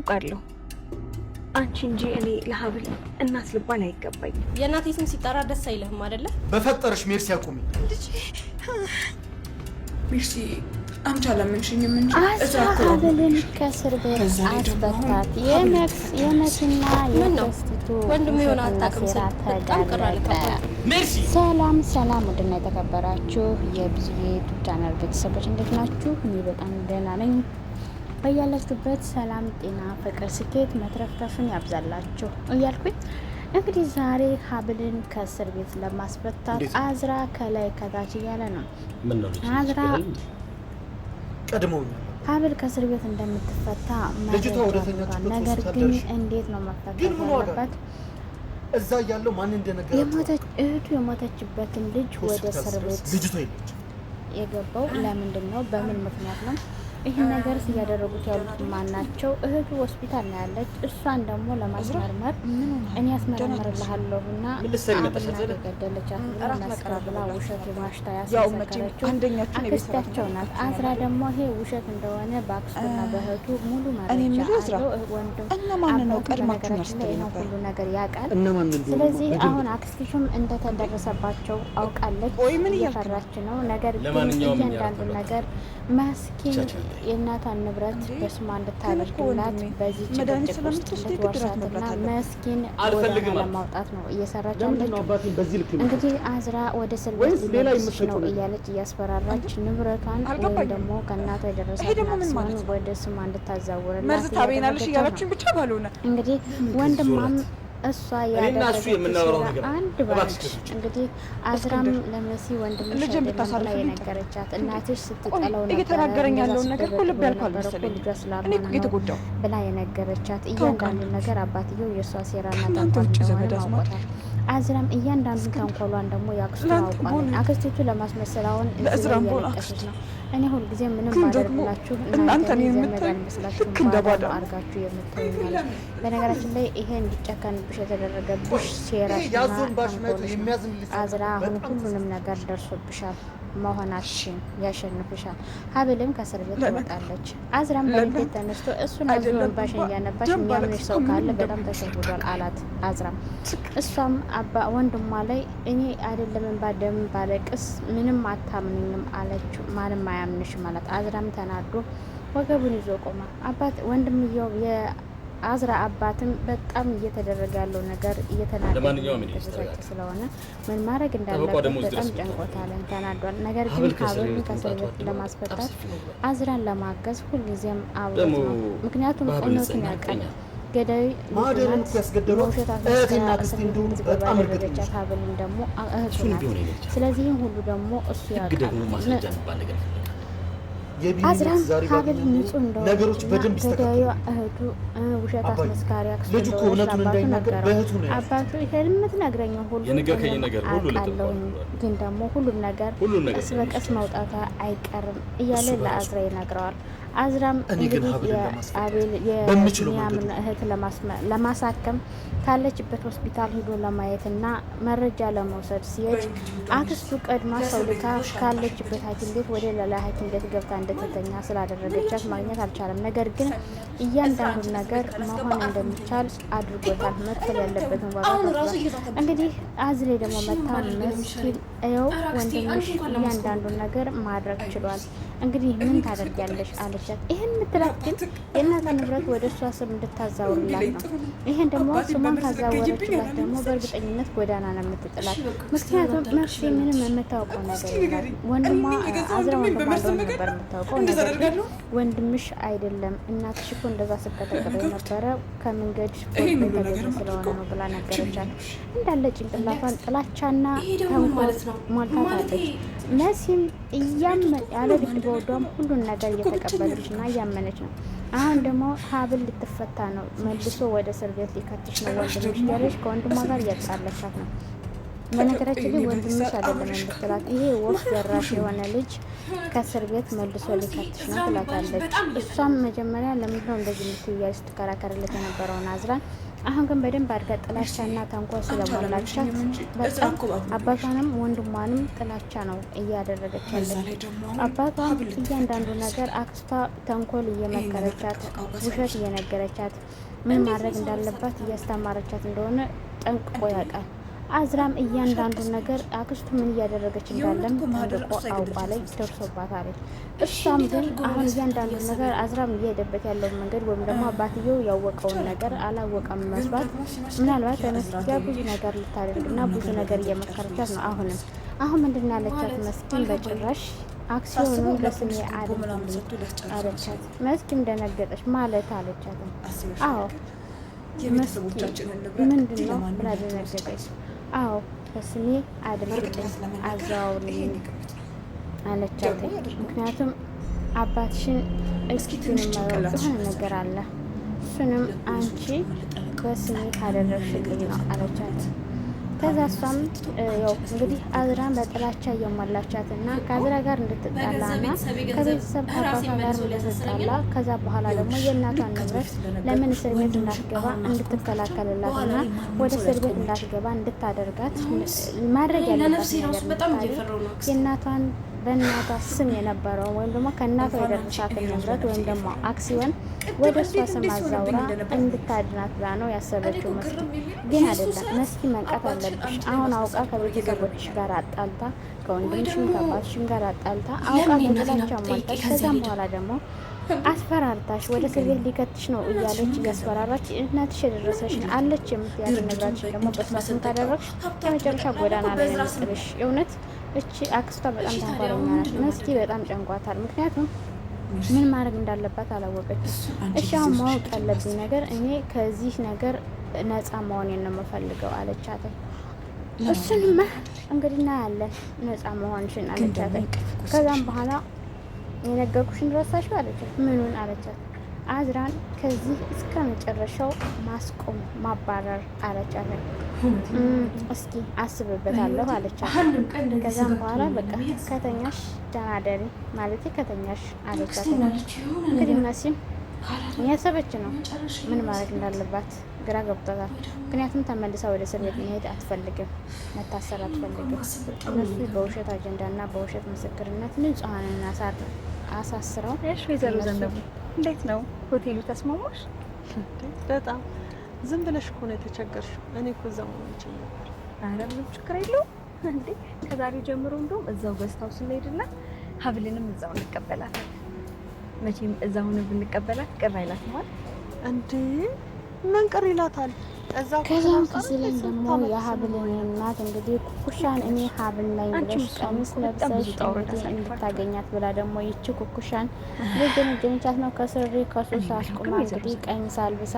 አውቃለሁ አንቺ እንጂ እኔ ለሀብል እናት ልባል አይገባኝ። የእናቴ ስም ሲጠራ ደስ አይልህም አይደለ? በፈጠረሽ ሜርሲ አቁሚ። ሜርሲ አንቺ አላመንሽኝም እንጂ ሀብልን ከእስር ቤት አስፈታት። የመሲና የክስቲቱ ወንድም የሆነ አታውቅም ተጋለጠ። ሰላም ሰላም፣ ውድና የተከበራችሁ የብዙዬ ዩቲዩብ ቻናል ቤተሰቦች እንዴት ናችሁ? እኔ በጣም ደህና ነኝ። በያላችሁበት ሰላም፣ ጤና፣ ፍቅር፣ ስኬት መትረፍረፍን ያብዛላችሁ እያልኩኝ እንግዲህ ዛሬ ሀብልን ከእስር ቤት ለማስፈታት አዝራ ከላይ ከታች እያለ ነው። አዝራ ሀብል ከእስር ቤት እንደምትፈታ መረጃ፣ ነገር ግን እንዴት ነው መፈታት ያለበት? እዛ ያለው ማን እንደነገረ እህቱ የሞተችበትን ልጅ ወደ እስር ቤት የገባው ለምንድን ነው? በምን ምክንያት ነው? ይህን ነገር እያደረጉት ያሉት ማን ናቸው? እህቱ ሆስፒታል ነው ያለች። እሷን ደግሞ ለማስመርመር እኔ ያስመረምርልሃለሁ እና ገደለቻት መስራ ብላ ውሸት ማሽታ ያስመሰከረችው አክስታቸው ናት። አዝራ ደግሞ ይሄ ውሸት እንደሆነ በአክስቱና በእህቱ ሙሉ መረጃ አለው። ወንድም ነገራችን ላይ ነው ሁሉ ነገር ያውቃል። ስለዚህ አሁን አክስቲሹም እንደተደረሰባቸው አውቃለች፣ እየፈራች ነው። ነገር ግን እያንዳንዱ ነገር መስኪን የእናቷን ንብረት በስሟ እንድታደርግላት በዚህ ጭቅጭቅ ውስጥ እንድትወርሳትና መስኪን ጎዳና ለማውጣት ነው እየሰራች ያለችው። እንግዲህ አዝራ ወደ እስር ቤት ሊመልስሽ ነው እያለች እያስፈራራች ንብረቷን ወይም ደግሞ ከእናቷ የደረሳትና ስሟን ወደ ስሟ እንድታዛውርላት እንግዲህ ወንድሟም እሷ ያደረገችው አንድ ባንድ እንግዲህ አዝራም ለመሲ ወንድምሽ አይደለም የነገረቻት እናትሽ ስትጠላው እየተናገረኝ ያለውን ነገር ሁሉ በልኳል መሰለኝ ብላ የነገረቻት እያንዳንዱ ነገር አባትየው የእሷ ሴራና ተንኮል ነው። አዝራም እያንዳንዱ ተንኮሏን ደግሞ ያክስቱ አውቋል። አክስቲቱ ለማስመሰል አሁን እያለቀሰች ነው። እኔ ሁልጊዜ ምንም ባደርግላችሁ እናንተ ዘመድ አልመስላችሁም ባዶ አድርጋችሁ የምትሆኝ ማለት። በነገራችን ላይ ይሄ እንዲጨከንብሽ የተደረገብሽ ሴራሽና ተንኮልሽ አዝራ አሁን ሁሉንም ነገር ደርሶብሻል። መሆናችን ያሸንፍሻል። ሀብልም ከእስር ቤት ትወጣለች። አዝራም በንዴት ተነስቶ እሱን አዝሮ እንባሽን እያነባሽ የሚያምንሽ ሰው ካለ በጣም ተሸውዷል አላት። አዝራም እሷም ወንድሟ ላይ እኔ አይደለም እንባ ደም ባለቅስ ምንም አታምንኝም አለችው። ማንም አያምንሽም አላት። አዝራም ተናዶ ወገቡን ይዞ ቆማ። አባት ወንድምየው አዝራ አባትም በጣም እየተደረገ ያለው ነገር እየተናደደ ስለሆነ ምን ማድረግ እንዳለበት በጣም ጨንቆታል፣ ተናዷል። ነገር ግን ሀብልን ከእስር ቤት ለማስፈታት አዝራን ለማገዝ ሁልጊዜም አብሮት ነው። ምክንያቱም እውነቱን ያውቃል። ገዳይ በውሸት አስመስላ እስር ቤት እንድትገባ ያደረገቻት ሀብልን ደግሞ እህቱ ናት። ስለዚህም ሁሉ ደግሞ እሱ ያውቃል። አዝራም ሀብል ንጹህ እንደሆነ ገዳዩ እህቱ ውሸት አስመስካሪ አክስቱ አባቱ ይሄን የምትነግረኝ ሁሉ አውቃለሁ፣ ግን ደግሞ ሁሉም ነገር ቀስ በቀስ መውጣቷ አይቀርም እያለ ለአዝራ ይነግረዋል። አዝራም እንግዲህ የአቤል የሚያምን እህት ለማሳከም ካለችበት ሆስፒታል ሄዶ ለማየትና መረጃ ለመውሰድ ሲሄድ አክስቱ ቀድማ ሰው ልካ ካለችበት ሐኪም ቤት ወደ ሌላ ሐኪም ቤት ገብታ እንደተተኛ ስላደረገቻት ማግኘት አልቻለም። ነገር ግን እያንዳንዱ ነገር መሆን እንደሚቻል አድርጎታል። መክፈል ያለበትን ዋጋ ከፍሏል። እንግዲህ አዝሬ ደግሞ መታ መስኪን እየው ወንድምሽ እያንዳንዱ ነገር ማድረግ ችሏል። እንግዲህ ምን ታደርጊያለሽ አለቻት። ይሄን ምትላት ግን የእናቷ ንብረት ወደ እሷ ስም እንድታዛውርላት ነው። ይሄን ደግሞ ስሟን ካዛወረችላት ደግሞ በእርግጠኝነት ጎዳና ነው የምትጥላት። ምክንያቱም መርሲ ምንም የምታውቀው ነገር የለም። ወንድሟ አዝራ ወንድሟ እንደሆነ ነበር የምታውቀው። ነገር ግን ወንድምሽ አይደለም እናትሽ እኮ እንደዛ ስትቀጠቅጠው የነበረ ከመንገድ ተገኘ ስለሆነ ነው ብላ ነገረቻት። እንዳለ ጭንቅላቷን ጥላቻና ተንኮል ሞልታታለች። መሲም ያለ ግድ በወዷም ሁሉን ነገር እየተቀበለች እና እያመነች ነው። አሁን ደግሞ ሀብል ልትፈታ ነው። መልሶ ወደ እስር ቤት ሊከትሽ ነው ወንድምሽ ያለች ከወንድሟ ጋር እያጣለቻት ነው። በነገራችን ላይ ወንድምሽ አይደለም የምትላት ይሄ ወፍ ዘራሽ የሆነ ልጅ ከእስር ቤት መልሶ ሊከትሽ ነው ትላታለች። እሷም መጀመሪያ ለምንድነው እንደዚህ የምትያለች ስትከራከርለት የነበረውን አዝራን አሁን ግን በደንብ አድርጋ ጥላቻና ተንኮል ስለሞላቻት በጣም አባቷንም ወንድሟንም ጥላቻ ነው እያደረገች ያለች። አባቷም እያንዳንዱ ነገር አክስቷ ተንኮል እየመከረቻት ውሸት እየነገረቻት ምን ማድረግ እንዳለባት እያስተማረቻት እንደሆነ ጠንቅቆ ያውቃል። አዝራም እያንዳንዱ ነገር አክስቱ ምን እያደረገች እንዳለም ጠንቅቆ አውቋ ላይ ደርሶባታል። እሷም ግን አሁን እያንዳንዱ ነገር አዝራም እየሄደበት ያለውን መንገድ ወይም ደግሞ አባትየው ያወቀውን ነገር አላወቀም መስሏት ምናልባት በመስኪያ ብዙ ነገር ልታደርግና ብዙ ነገር እየመከረቻት ነው። አሁን ምንድን ያለቻት መስኪን በጭራሽ አክሲዮኑን በስሜ አድርግልኝ አለቻት። መስኪም ደነገጠች። ማለት አለቻትም። አዎ መስኪ ምንድን ነው ብላ ደነገጠች። አዎ በስሜ አድርግልኝ አዘዋውልኝ አለቻት። ምክንያቱም አባትሽን እስኪትን የማያውቅ የሆነ ነገር አለ፣ እሱንም አንቺ በስሜ ካደረግሽልኝ ነው አለቻት። ከዛ እሷም ያው እንግዲህ አዝራን በጥላቻ እየሞላቻት እና ከአዝራ ጋር እንድትጣላ እና ከቤተሰብ አባቷ ጋር እንድትጣላ ከዛ በኋላ ደግሞ የእናቷን ንብረት ለምን እስር ቤት እንዳትገባ እንድትከላከልላት እና ወደ እስር ቤት እንዳትገባ እንድታደርጋት ማድረግ ያለባት ነገር የእናቷን በእናቷ ስም የነበረው ወይም ደግሞ ከእናቷ የደረሳትን ንብረት ወይም ደግሞ አክሲዮን ወደ እሷ ስም አዛውራ እንድታድናት ብላ ነው ያሰበችው። መስኪ ግን አይደለም። መስኪ መንቃት አለብሽ። አሁን አውቃ ከቤተሰቦችሽ ጋር አጣልታ ከወንድምሽም ከአባትሽም ጋር አጣልታ አውቃ በጥላቻ ሞልታሽ ከዛም በኋላ ደግሞ አስፈራርታሽ ወደ እስር ቤት ሊከትሽ ነው እያለች እያስፈራራች እናትሽ የደረሰሽ አለች የምትያት ንብረትሽን ደግሞ በሷ ስም ካደረግሽ የመጨረሻ ጎዳና ላይ ነው የሚጥልሽ። እውነት እቺ አክስቷ በጣም ተንኮለኛ ናት። መስኪ በጣም ጨንቋታል። ምክንያቱም ምን ማድረግ እንዳለባት አላወቀች። እሺ አሁን ማወቅ ያለብኝ ነገር እኔ ከዚህ ነገር ነፃ መሆኔን ነው የምፈልገው አለቻት። እሱንማ እንግዲህ እናያለን ነፃ መሆንሽን አለቻት። ከዛም በኋላ የነገርኩሽን ረሳሽ አለቻት። ምኑን አለቻት። አዝራን ከዚህ እስከ መጨረሻው ማስቆም ማባረር አለቻት። እስኪ አስብበታለሁ አለቻት። ከዛም በኋላ በቃ ከተኛሽ ደናደሪ ማለት ከተኛሽ አለቻት። እንግዲህ መሲም እያሰበች ነው ምን ማድረግ እንዳለባት ግራ ገብቷታል። ምክንያቱም ተመልሳ ወደ እስር ቤት መሄድ አትፈልግም፣ መታሰር አትፈልግም። እነሱ በውሸት አጀንዳና በውሸት ምስክርነት ንጹሐንን አሳስረው። ወይዘሮ ዘነበ እንዴት ነው ሆቴሉ ተስማማሽ? በጣም ዝም ብለሽ እኮ ነው የተቸገርሽው። እኔ እኮ እዛው ነው እንችል ነበር። ኧረ ምንም ችግር የለውም እንዴ። ከዛሬ ጀምሮ እንደውም እዛው ገዝታው ስንሄድና ሀብልንም እዛው እንቀበላታለን። መቼም እዛው ሆነ ብንቀበላት ቅር አይላትም ማለት እንዴ? ምን ቅር ይላታል? ከዛም ከስለን ደግሞ የሀብልን እናት እንግዲህ ኩኩሻን እኔ ሀብል ላይ ብለሽ ቀሚስ ለብሰሽ እንድታገኛት ብላ ደግሞ ይቺ ኩኩሻን ልጅንቻት ነው ከስሪ ከሶስት አስቁማ እንግዲህ ቀሚስ አልብሳ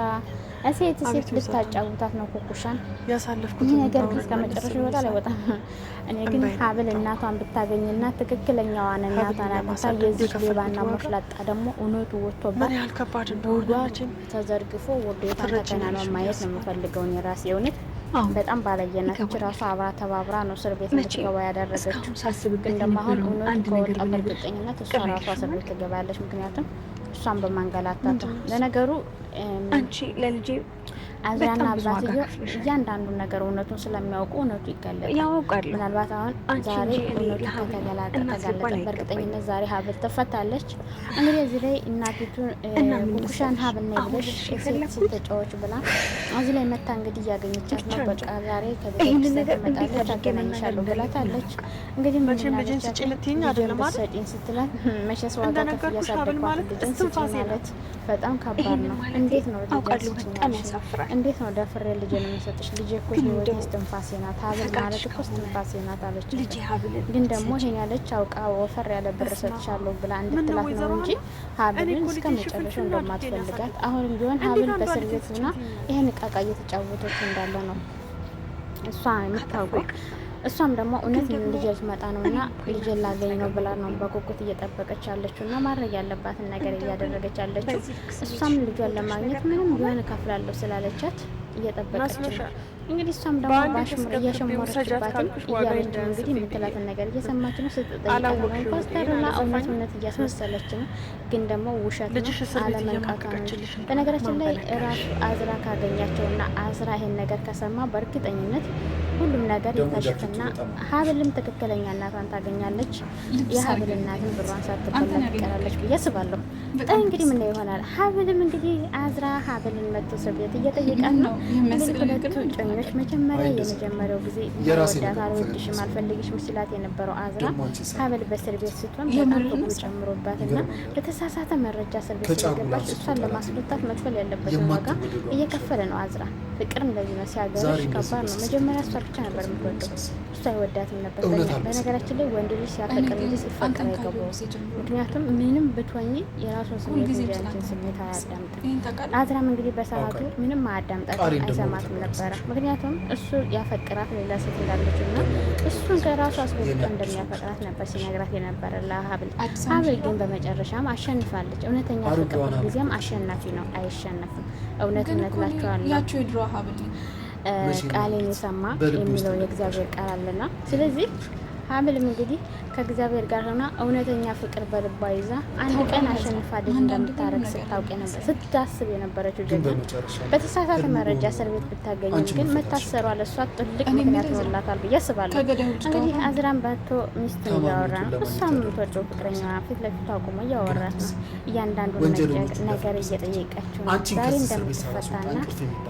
ሴት ልታጫውታት ነው ኩኩሻን። ይህ ነገር ግን እስከመጨረሻ ይወጣል አይወጣም። እኔ ግን ሀብል እናቷን ብታገኝና ትክክለኛዋን እናቷን አግኝታ የዚህ ሌባና ሞሽላጣ ደግሞ እውነቱ ወጥቶባት ውዷ ተዘርግፎ ውዴታ ተከናኗ ማየት ነው የምፈልገውን የራሴ እውነት በጣም ባለየናች ራሷ አብራ ተባብራ ነው እስር ቤት እንድትገባ ያደረገችው። ግን ደግሞ አሁን እውነቱ ከወጣ በእርግጠኝነት እሷ ራሷ እስር ቤት ትገባለች። ምክንያቱም እሷን በማንገላታት ለነገሩ አንቺ ለልጄ አዝራና አባትየው እያንዳንዱን ነገር እውነቱን ስለሚያውቁ እውነቱ ይገለጣል። ያውቃሉ። ምናልባት አሁን ዛሬ እውነቱ ተገለጠ በእርግጠኝነት ዛሬ ሀብል ትፈታለች። እንግዲህ እዚህ ላይ እናቲቱን ኩኩሻን ሀብል ነው ብለሽ ሴት ስትጫወች ብላ እዚህ ላይ መታ እንግዲህ እያገኘቻት ነው። በቃ ዛሬ ከቤተክርስቲያን ትመጣለች አገናኝሻለሁ ብላታለች። እንግዲህ ልጅን ስጪኝ ልትይኝ አይደለም ማለት ሰጪኝ ስትላት መቼስ ዋጋ ከፍ እያሳደግኳት ልጅን ስጪኝ ማለት በጣም ከባድ ነው። እንዴት ነው እንዴት ነው ደፍሬ ልጄን የምሰጥሽ? ልጄ እኮ ህይወቴ እስትንፋሴ ናት። ሀብል ማለት እኮ እስትንፋሴ ናት አለች። ግን ደግሞ ይሄን ያለች አውቃ ወፈር ያለ ብር እሰጥሻለሁ ብላ እንድትላት ነው እንጂ ሀብልን እስከ መጨረሻው እንደማትፈልጋት አሁንም ቢሆን ሀብል በእስር ቤት ሆና ይሄን እቃቃ እየተጫወተች እንዳለ ነው እሷ የምታውቀው። እሷም ደግሞ እውነት ልጄ ልትመጣ ነው እና ልጄ ላገኝ ነው ብላ ነው በጉጉት እየጠበቀች ያለችው እና ማድረግ ያለባትን ነገር እያደረገች ያለችው። እሷም ልጇን ለማግኘት ምንም ቢሆን እከፍላለሁ ስላለቻት እየጠበቀች ነው። እንግዲህ እሷም ደግሞ ባሽሙር እያሸመረችባትም እያለች እንግዲህ የምትላትን ነገር እየሰማች ነው። ስትጠይቃት ኮስተርና እውነት እያስመሰለች ነው፣ ግን ደግሞ ውሸት ነው አለመንቃቷ ነው። በነገራችን ላይ ራሱ አዝራ ካገኛቸውና አዝራ ይሄን ነገር ከሰማ በእርግጠኝነት ሁሉም ነገር ይከሽፍና ሀብልም ትክክለኛ እናቷን ታገኛለች። የሀብል እናትን ብሯን ሳትበላ ትቀራለች ብዬ አስባለሁ። እንግዲህ ምን ይሆናል? ሀብልም እንግዲህ አዝራ ሀብልን መጥቶ እስር ቤት እየጠየቃት ነው። እንግዲህ ሁለቱ ጮኞች መጀመሪያው ጊዜ ወዳት አልወድሽም አልፈልግሽም ሲላት የነበረው አዝራ ሀብል በእስር ቤት ስትሆን በጣም ፍቅሩ ጨምሮባትና በተሳሳተ መረጃ እስር ቤት ስለገባች እሷን ለማስፈታት መክፈል ያለበትን ዋጋ እየከፈለ ነው አዝራ። ፍቅር እንደዚህ ነው፣ ሲያገርሽ ከባድ ነው። መጀመሪያ እሷ ብቻ ነበር የምትወደው፣ እሷ አይወዳትም ነበር። በነገራችን ላይ ወንድ ልጅ ሲያፈቅር እንጂ ሲፈቅር አይገባውም። ምክንያቱም ምንም ብትሆኚ የራሱን ስሜት እንጂ አንቺን ስሜት አያዳምጥም። አዝራም እንግዲህ በሰዓቱ ምንም አያዳምጣት አይሰማትም ነበረ። ምክንያቱም እሱ ያፈቅራት ሌላ ሴት እንዳለች እና እሱን ከራሱ አስበልጦ እንደሚያፈቅራት ነበር ሲነግራት የነበረ ለሀብል። ሀብል ግን በመጨረሻም አሸንፋለች። እውነተኛ ፍቅር ጊዜም አሸናፊ ነው፣ አይሸነፍም። እውነት ላቸዋለሁ ቃሌን የሰማ የሚለው የእግዚአብሔር ቃል አለና፣ ስለዚህ ሀብልም እንግዲህ ከእግዚአብሔር ጋር ሆና እውነተኛ ፍቅር በልባ ይዛ አንድ ቀን አሸንፋ ልጅ እንደምታረግ ስታውቅ ነበር ስታስብ የነበረችው ጀግና በተሳሳተ መረጃ እስር ቤት ብታገኝም ግን መታሰሯ ለእሷ ትልቅ ምክንያት ሆኖላታል ብዬ አስባለሁ። እንግዲህ አዝራም ባቶ ሚስቱን እያወራ ነው። እሷም የምትወደው ፍቅረኛ ፊት ለፊቱ አቁሞ እያወራት ነው። እያንዳንዱን ነገር እየጠየቀችው ነው። ዛሬ እንደምትፈታና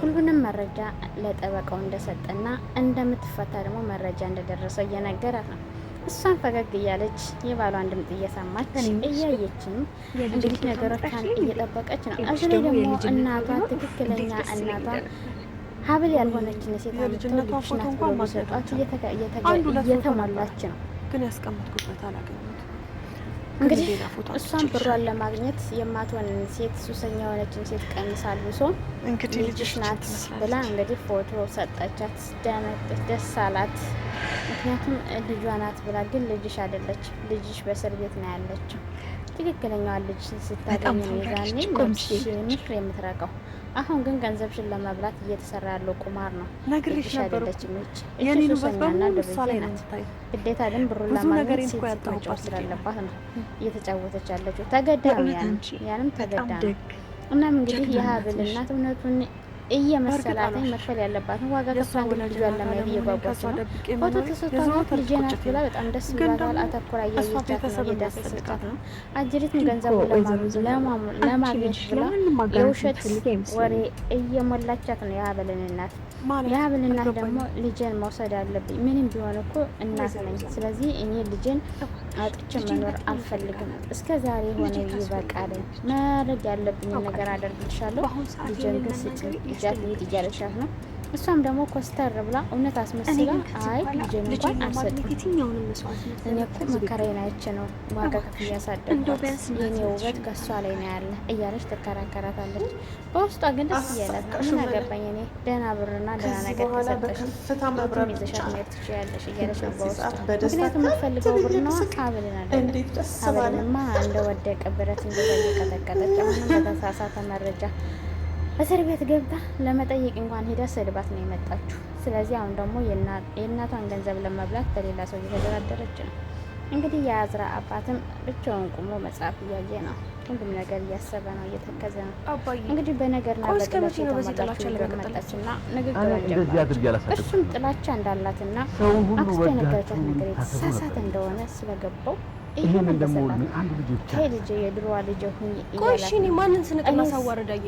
ሁሉንም መረጃ ለጠበቃው እንደሰጠና እንደምትፈታ ደግሞ መረጃ እንደደረሰው እየነገራት ነው። እሷን ፈገግ እያለች የባሏን ድምጽ እየሰማች እያየችም እንግዲህ ነገሮቿን እየጠበቀች ነው። እዚህ ላይ ደግሞ እናቷ ትክክለኛ እናቷ ሀብል ያልሆነችን ሴት ልጅ ናት ብሎ ቢሰጧት እየተሟላች ነው። ግን ያስቀመጥኩበት አላገኘሁት። እንግዲህ እሷን ብሯን ለማግኘት የማትሆን ሴት ሱሰኛ የሆነችን ሴት ቀሚስ አልብሶ ልጅሽ ናት ብላ እንግዲህ ፎቶ ሰጠቻት። ደስ አላት። ምክንያቱም ልጇ ናት ብላ፣ ግን ልጅሽ አይደለች፣ ልጅሽ በእስር ቤት ነው ያለችው። ትክክለኛዋን ልጅ ስታገኝ የዛኔ ምክር የምትረቀው። አሁን ግን ገንዘብሽን ለመብላት እየተሰራ ያለው ቁማር ነው። ልጅሽ አይደለችም። እቺ ሱሰኛና ድርጅት ናት። ግዴታ ግን ብሩን ለማግኘት ሴት መጫወት ስላለባት ነው እየተጫወተች ያለችው። ተገዳ ነው፣ ያንም ተገዳ ነው። እናም እንግዲህ የሀብል እናት እውነቱን እየመሰላተኝ መክፈል ያለባትን ዋጋ ከፍላ እንግዲህ ልጇን ለማየት እየጓጓች ነው። ፎቶ ተሰጥቷት ልጄ ናት ብላ በጣም ደስ ብሏታል። አተኩራ እያየቻት ነው፣ እየዳሰሰቻት ነው። አጅሪትን ገንዘቡን ለማግኘት ብላ የውሸት ወሬ እየሞላቻት ነው የሀብልን እናት። የሀብል እናት ደግሞ ልጄን መውሰድ አለብኝ፣ ምንም ቢሆን እኮ እናት ነኝ፣ ስለዚህ እኔ ልጄን አጥቼ መኖር አልፈልግም፣ እስከ ዛሬ ሆነ ይበቃል፣ ማድረግ ያለብኝን ነገር አደርግልሻለሁ፣ ልጄን ግን ስጭኝ ልጃት ልሂድ እያለቻት ነው። እሷም ደግሞ ኮስተር ብላ እውነት አስመስላ አይ ልጄን እንኳን አልሰጥም፣ እኔ እኮ መከራዬን አይቼ ነው ዋጋ ከፍዬ ያሳደግኳት፣ የኔ ውበት ከሷ ላይ ነው ያለ እያለች ትከራከራታለች። በውስጧ ግን ደስ እያላት ነው። ምን አገባኝ እኔ ደህና ብርና ደህና ነገር ከሰጠሽ ሁለቱም ይዘሻት መሄድ ትችያለሽ እያለች ነው በውስጧ። ምክንያቱም የምትፈልገው ብር ነው፣ ሀብልን አይደለም። ሀብልንማ እንደወደቀ ብረት እንደዛ እየቀጠቀጠች አሁንም በተሳሳተ መረጃ እስር ቤት ገብታ ለመጠየቅ እንኳን ሄዳ ሰድባት ነው የመጣችው። ስለዚህ አሁን ደግሞ የእናቷን ገንዘብ ለመብላት በሌላ ሰው እየተደራደረች ነው። እንግዲህ የአዝራ አባትም ብቻውን ቁሞ መጽሐፍ እያየ ነው። ሁሉም ነገር እያሰበ ነው፣ እየተከዘ ነው። እንግዲህ በነገርና በጥላቻ የተሞላችው መጣችና ንግግሯን ጀመረች። እሱም ጥላቻ እንዳላትና አክስቷ የነገረቻት ነገር የተሳሳተ እንደሆነ ስለገባው ይሄን ደግሞ አንድ ልጅ ብቻ ልጅ የድሮዋ ልጅ ሁኚ እያላት እኔ ማንን ስንቅና ሳዋረዳየ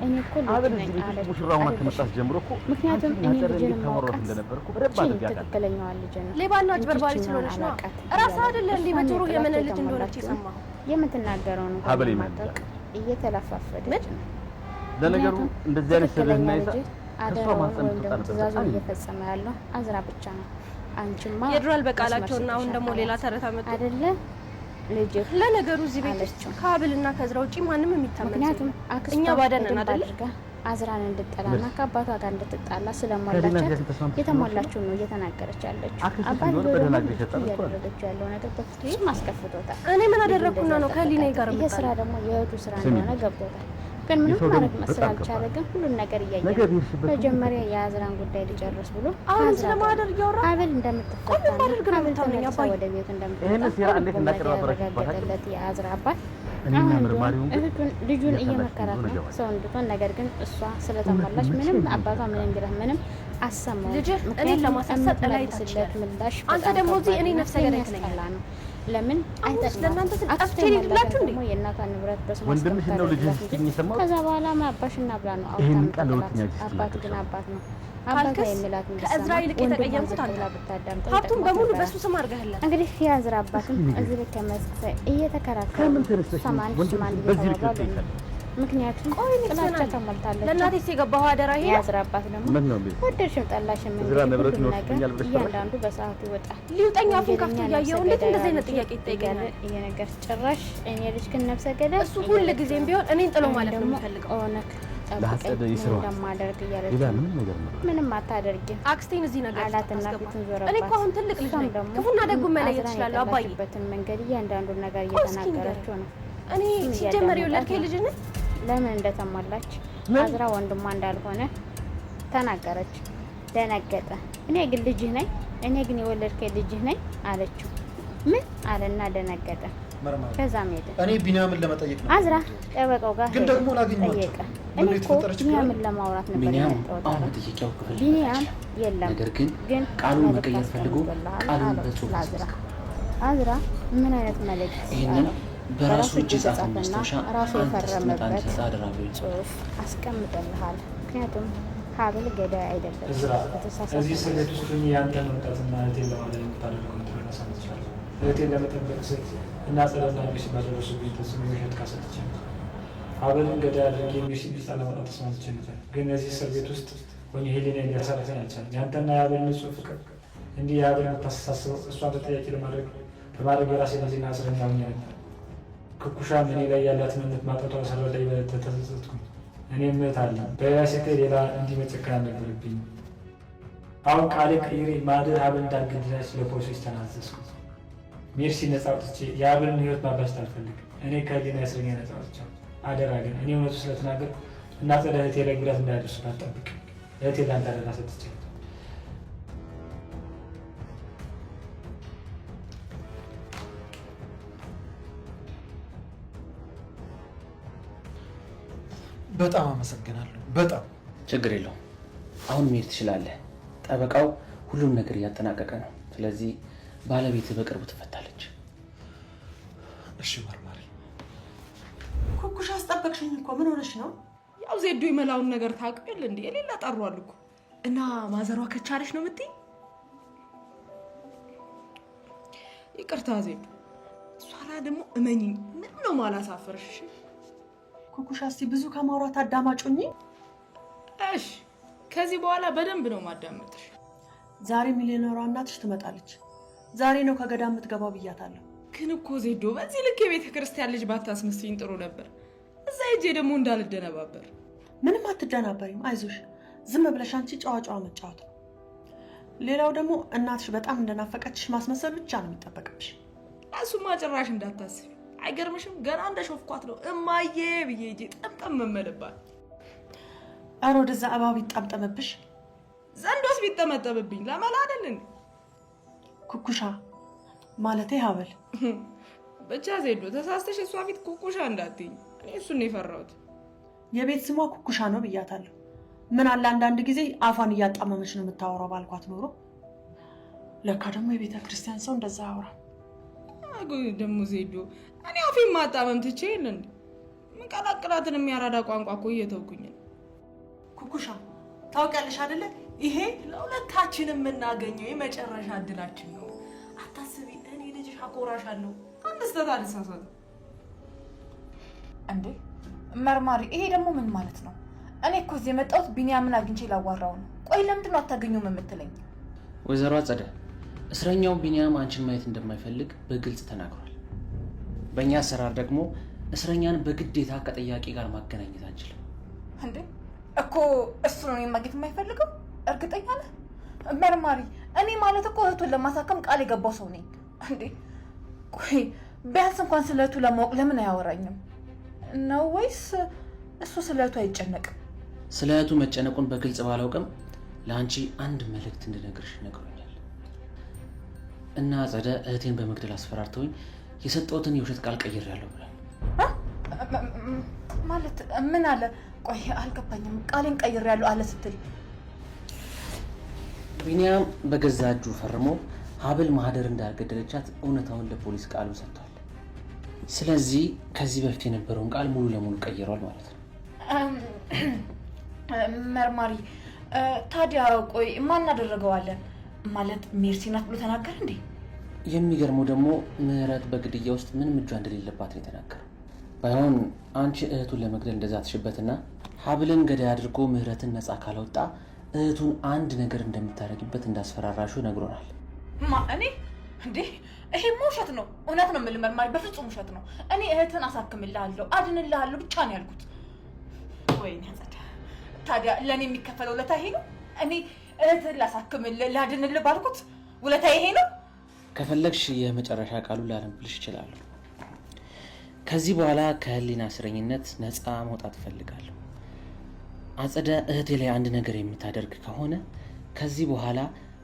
እኔ እኮ ልጅ ነኝ አለ። ምክንያቱም እኔ ልጅን ማውቃት እንደነበርኩ ትክክለኛዋ ልጅ ነው። ሌባና አጭበርባሪ ስለሆነች ነው። እራሷ አይደለ እንዴ በጆሮ የምን ልጅ እንደሆነች የሰማሁ የምትናገረውን እንኳን ማታውቅ እየተላፋፈደች ነው። ለነገሩ እንደዚህ አይነት ሰበና ይሳ አደራውን ወይም ደግሞ ትእዛዙን እየፈጸመ ያለው አዝራ ብቻ ነው። አንቺማ የድሮል በቃላቸውና አሁን ደግሞ ሌላ ተረት አመጡ አይደለ ልጅ። ለነገሩ እዚህ ቤት ውስጥ ከሀብልና ከዝራ ውጪ ማንም የሚታመን ምክንያቱም እኛ ባደነን አይደል አዝራን እንድጠላና ከአባቷ ጋር እንድትጣላ ስለሞላቻት የተሞላችው ነው እየተናገረች ያለችው። አባቷ እያደረገችው ያለው ነገር በፍጹም አስከፍቶታል። እኔ ምን አደረኩና ነው ከሊኔ ጋር ይሄ ስራ ደግሞ የእህቱ ስራ እንደሆነ ገብቶታል። ግን ምንም ማድረግ ስላልቻለ ግን ሁሉን ነገር እያየ መጀመሪያ የአዝራን ጉዳይ ሊጨርስ ብሎ አሁን ስለማደር ያወራ ሀብል እንደምትፈታና ሀብል ተመልሳ ወደ ቤቱ እንደምትመጣለት የአዝራ አባት እህቱን ልጁን እየመከራት ነው ሰው እንድትሆን። ነገር ግን እሷ ስለተሟላች ምንም አባቷ ምን እንግዲህ ምንም አሰማው ልጅ እኔን ለማሳሰብ ላይ ተስለት ምላሽ አንተ ደግሞ እዚህ እኔ ነፍሰ ገዳይ ነኝ ለምን ለእናንተ ስጣፍቴ ልላችሁ እንዴ የእናቷን ንብረት በስሟ ወንድምሽ ነው ልጅ የሚሰማው። ከዛ በኋላ ማባሽና ብላ ነው አባቱ ግን አባት ነው። አባቷ የሚላት ከእዝራ ይልቅ የተቀየምኩት አንተ ሀብቱን በሙሉ በሱ ስም አድርገህላት። እንግዲህ የእዝራ አባትም እዚህ ልክ ከመሰለ እየተከራከሩ ሰማን እየተባባሉ ምክንያቱም ጥላቻ ተሞልታለች። ለእናቴስ የገባው አደራ ይሄ የእዝራ አባት ደግሞ ወደድሽም ጠላሽም እያንዳንዱ በሰዓቱ ይወጣል። ሊውጠኛ አፉን ከፍቶ እያየሁ እንዴት እንደዚህ አይነት ጥያቄ ይጠይቀኛል? ይሄ ነገር ጭራሽ እኔ ልጅ ግን ነፍሰ ገዳይ እሱ ሁሉ ጊዜም ቢሆን እኔን ጥሎ ማለት ነው የሚፈልገው። ኦነክ እንደማደርግ እያለች ምንም አታደርጊም አክስቴን እዚህ ነገር አላትና ፊቱን ዞረባት። እኔ እኮ አሁን ትልቅ ልጅ ነኝ፣ ክፉና ደጉን መለየት እችላለሁ። አባዬ በትን መንገድ እያንዳንዱን ነገር እየተናገረችው ነው። እኔ ሲጀመር የወለድከኝ ልጅ ነኝ። ለምን እንደተሟላች አዝራ ወንድሟ እንዳልሆነ ተናገረች። ደነገጠ። እኔ ግን ልጅህ ነኝ፣ እኔ ግን የወለድከኝ ልጅህ ነኝ አለችው። ምን አለና ደነገጠ። ከዛም ሄደ። እኔ ቢኒያምን ለመጠየቅ ነው አዝራ ጠበቃው ጋር ግን ደግሞ ላገኘው ጠየቀ። እኔ እኮ ቢኒያምን ለማውራት ነበር የመጣሁት። ቢኒያም የለም ነገር ግን ቃሉን መቀየር ፈልጎ ቃሉን በጽሁፍ አዝራ ምን አይነት መልእክት ይሄንን በራሱ እጅ ጻፈ ማስታወሻ ራሱ የፈረመበት ጽሁፍ አስቀምጠልሃል። ምክንያቱም ሀብል ገዳይ አይደለም። እዚህ ስሌት ውስጥ ያንተ መምጣትና እህቴን ለማለት የምታደርገው ምትረሳ ትችላለህ። እህቴን ለመጠበቅ ስል እና ጸለና ቢስ ባደረሱብኝ ተስሞ ውሸት ካሰጥቼ ሀብልን ገዳይ አድርጌ የሚል ሊጣ ለማውጣት ተስማምቼ ነበር። ግን እዚህ እስር ቤት ውስጥ ሆኜ ሄሌና እንዲያሳርፈኝ አልቻለም። ያንተና የሀብል ንጹህ ፍቅር እንዲህ የሀብል የምታስተሳስበው እሷን ተጠያቂ በማድረግ የራሴ ልጅና እስረኛ ሆኜ ነበር። ኩኩሻም እኔ ላይ ያላት ምነት ማጣቷ ሰረዳይ ተጸጸትኩኝ። እኔም እህት አለ በሌላ ሴት ሌላ እንዲህ መጨከን አልነበረብኝም። አሁን ቃሌ ቀይሬ ማደር ሀብል እንዳልገድላች ለፖሊሶች ተናዘዝኩ። ሜርሲ ነፃ አውጥቼ የሀብልን ህይወት ማባሸት አልፈልግም። እኔ ከህሊና እስረኛ ነፃ አውጥቻለሁ። አደራ ግን እኔ እውነቱ ስለተናገርኩ እና ጸደ እህቴ ላይ ጉዳት እንዳያደርሱባት ጠብቅ። እህቴ ለአንተ አደራ ሰጥቻለሁ። በጣም አመሰግናለሁ። በጣም ችግር የለውም። አሁን መሄድ ትችላለህ። ጠበቃው ሁሉም ነገር እያጠናቀቀ ነው። ስለዚህ ባለቤት በቅርቡ ትፈታለች። እሺ መርማሪ። ኩኩሻ አስጠበቅሽኝ እኮ ምን ሆነሽ ነው? ያው ዜዶ የመላውን ነገር ታውቅ የለ እንዴ? የሌላ ጠሯል እኮ እና ማዘሯ ከቻለሽ ነው የምትይ? ይቅርታ ዜዶ፣ ሷላ ደግሞ እመኚኝ ምን ነው ማላሳፈርሽ። ኩኩሻ እስቲ ብዙ ከማውራት አዳማጩኝ። እሺ ከዚህ በኋላ በደንብ ነው ማዳመጥሽ። ዛሬ ሚሊዮነሯ እናትሽ ትመጣለች። ዛሬ ነው ከገዳም የምትገባው ብያታለሁ። ግን እኮ ዜዶ በዚህ ልክ የቤተ ክርስቲያን ልጅ ባታስመስይኝ ጥሩ ነበር። እዛ ሄጄ ደግሞ እንዳልደነባበር። ምንም አትደናበሪም፣ አይዞሽ። ዝም ብለሽ አንቺ ጨዋ መጫወት ነው። ሌላው ደግሞ እናትሽ በጣም እንደናፈቀችሽ ማስመሰል ብቻ ነው የሚጠበቅብሽ። እሱማ ጭራሽ እንዳታስቢ። አይገርምሽም? ገና እንደ ሾፍኳት ነው እማዬ ብዬ ሂጄ ጠምጠም መመልባት። ኧረ ወደዛ እባብ ይጠምጠምብሽ። ዘንዶስ ቢጠመጠምብኝ ለመላ አይደል እንዴ? ኩኩሻ ማለቴ ሀብል። ብቻ ዜዶ ተሳስተሽ እሷ ፊት ኩኩሻ እንዳትይኝ። እኔ እሱን ነው የፈራሁት። የቤት ስሟ ኩኩሻ ነው ብያታለሁ። ምን አለ አንዳንድ ጊዜ አፏን እያጣመመች ነው የምታወራው ባልኳት ኖሮ። ለካ ደግሞ የቤተ ክርስቲያን ሰው እንደዛ ያወራል። ደግሞ ዜዶ እኔ አፌን ማጣመም ትቼ የለ እንዴ? ምን ቀላቅላትን የሚያራዳ ቋንቋ እኮ እየተውኩኝ ነው። ኩኩሻ ታውቂያለሽ አይደለ? ይሄ ለሁለታችንም የምናገኘው የመጨረሻ እድላችን ነው። አታስቢ፣ እኔ ልጅሽ አኮራሻለሁ። አንድ ስህተት አልሳሳትም። እንዴ መርማሪ፣ ይሄ ደግሞ ምን ማለት ነው? እኔ እኮ እዚህ የመጣሁት ቢኒያምን አግኝቼ ላዋራው ነው። ቆይ ለምንድን ነው አታገኙም የምትለኝ? ወይዘሮ አጸደ፣ እስረኛው ቢኒያም አንቺን ማየት እንደማይፈልግ በግልጽ ተናግሯል። በእኛ አሰራር ደግሞ እስረኛን በግዴታ ከጠያቂ ጋር ማገናኘት አንችልም። እንዴ እኮ እሱ ነው ማግኘት የማይፈልገው? እርግጠኛ ነህ መርማሪ? እኔ ማለት እኮ እህቱን ለማሳከም ቃል የገባው ሰው ነኝ። እንዴ ቆይ ቢያንስ እንኳን ስለ እህቱ ለማወቅ ለምን አያወራኝም ነው? ወይስ እሱ ስለ እህቱ አይጨነቅም። ስለ እህቱ መጨነቁን በግልጽ ባላውቅም ለአንቺ አንድ መልእክት እንድነግርሽ ነግሮኛል። እና አጸደ እህቴን በመግደል አስፈራርተውኝ የሰጠሁትን የውሸት ቃል ቀይሬያለሁ ብሏል። ማለት ምን አለ? ቆይ አልገባኝም። ቃሌን ቀይሬያለሁ አለ ስትል? ቢኒያም በገዛ እጁ ፈርሞ ሀብል ማህደር እንዳልገደለቻት እውነታውን ለፖሊስ ቃሉን ሰጥቷል። ስለዚህ ከዚህ በፊት የነበረውን ቃል ሙሉ ለሙሉ ቀይሯል ማለት ነው። መርማሪ ታዲያ ቆይ ማን አደረገዋለን? ማለት ሜርሲ ናት ብሎ ተናገረ እንዴ? የሚገርመው ደግሞ ምህረት በግድያ ውስጥ ምንም እጇ እንደሌለባት ነው የተናገረው። ባይሆን አንቺ እህቱን ለመግደል እንደዛትሽበትና ሀብልን ገዳይ አድርጎ ምህረትን ነፃ ካላወጣ እህቱን አንድ ነገር እንደምታደርግበት እንዳስፈራራሹ ነግሮናል። እኔ እንዴ? ይሄማ ውሸት ነው። እውነት ነው የምልህ መርማሪ፣ በፍጹም ውሸት ነው። እኔ እህትን አሳክምልሃለሁ፣ አድንልሃለሁ ብቻ ነው ያልኩት። ወይኔ አጸደ፣ ታዲያ ለእኔ የሚከፈለው ውለታ ይሄ ነው? እኔ እህትን ላሳክምልህ ላድንልህ ባልኩት ውለታ ይሄ ነው? ከፈለግሽ የመጨረሻ ቃሉን ላነብልሽ እችላለሁ። ከዚህ በኋላ ከህሊና እስረኝነት ነፃ መውጣት እፈልጋለሁ። አጸደ እህቴ ላይ አንድ ነገር የምታደርግ ከሆነ ከዚህ በኋላ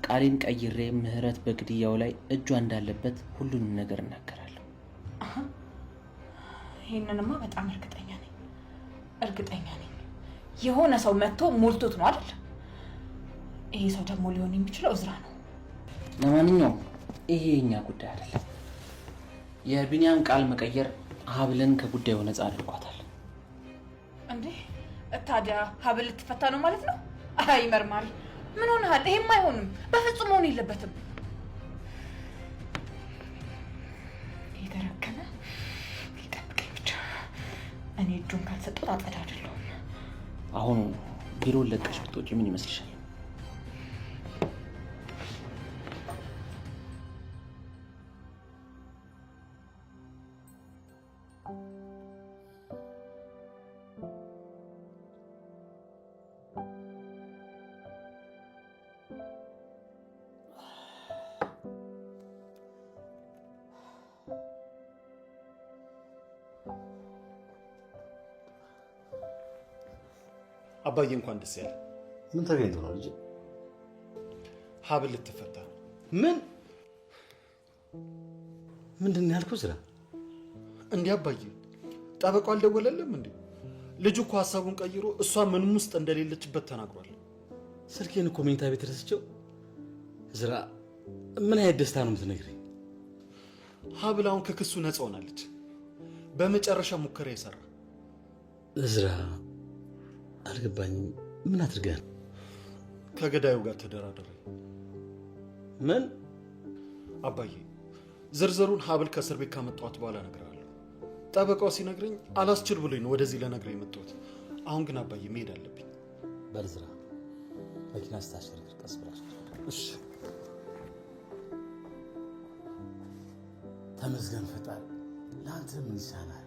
ቃሌን ቀይሬ ምህረት በግድያው ላይ እጇ እንዳለበት ሁሉንም ነገር እናገራለሁ። ይህንንማ በጣም እርግጠኛ ነኝ። የሆነ ሰው መጥቶ ሞልቶት ነው አይደል? ይሄ ሰው ደግሞ ሊሆን የሚችለው እዝራ ነው። ለማንኛውም ይሄ የኛ ጉዳይ አይደለም። የቢኒያም ቃል መቀየር ሀብልን ከጉዳዩ ነፃ አድርጓታል። እንዴ ታዲያ ሀብል ልትፈታ ነው ማለት ነው? አይ መርማሪ ምን ሆነሃል? ይሄም አይሆንም፣ በፍጹም መሆን የለበትም። የተረከመ ሊጠብቀኝ ብቻ። እኔ እጁን ካልሰጠሁት አጸዳ አይደለሁም። አሁን ቢሮን ለቀሽ ብትወጪ ምን ይመስልሻል? አባዬ እንኳን ደስ ያለ። ምን ተገኝቶ ነው ልጅ? ሀብል ልትፈታ ነው። ምን ምንድን ነው ያልኩህ? ስራ እንዲህ አባዬ ጠበቃው አልደወለልም እንዴ? ልጁ እኮ ሀሳቡን ቀይሮ እሷ ምንም ውስጥ እንደሌለችበት ተናግሯል። ስልኬን እኮ መኝታ ቤት ረስቼው። ስራ ምን አይነት ደስታ ነው የምትነግረኝ? ሀብል አሁን ከክሱ ነፃ ሆናለች። በመጨረሻ ሙከራ ይሰራ። እዝራ አልገባኝም። ምን አድርገህ? ከገዳዩ ጋር ተደራደረ። ምን አባዬ? ዝርዝሩን ሀብል ከእስር ቤት ካመጣኋት በኋላ እነግርሃለሁ። ጠበቃው ሲነግረኝ አላስችል ብሎኝ ነው ወደዚህ ለነግረህ የመጣሁት። አሁን ግን አባዬ መሄድ አለብኝ። በልዝራ መኪና ስታሽከርክር ቀስ ብላሽ። እሺ። ተመስገን ፈጣሪ። ለአንተ ምን ይሳናል?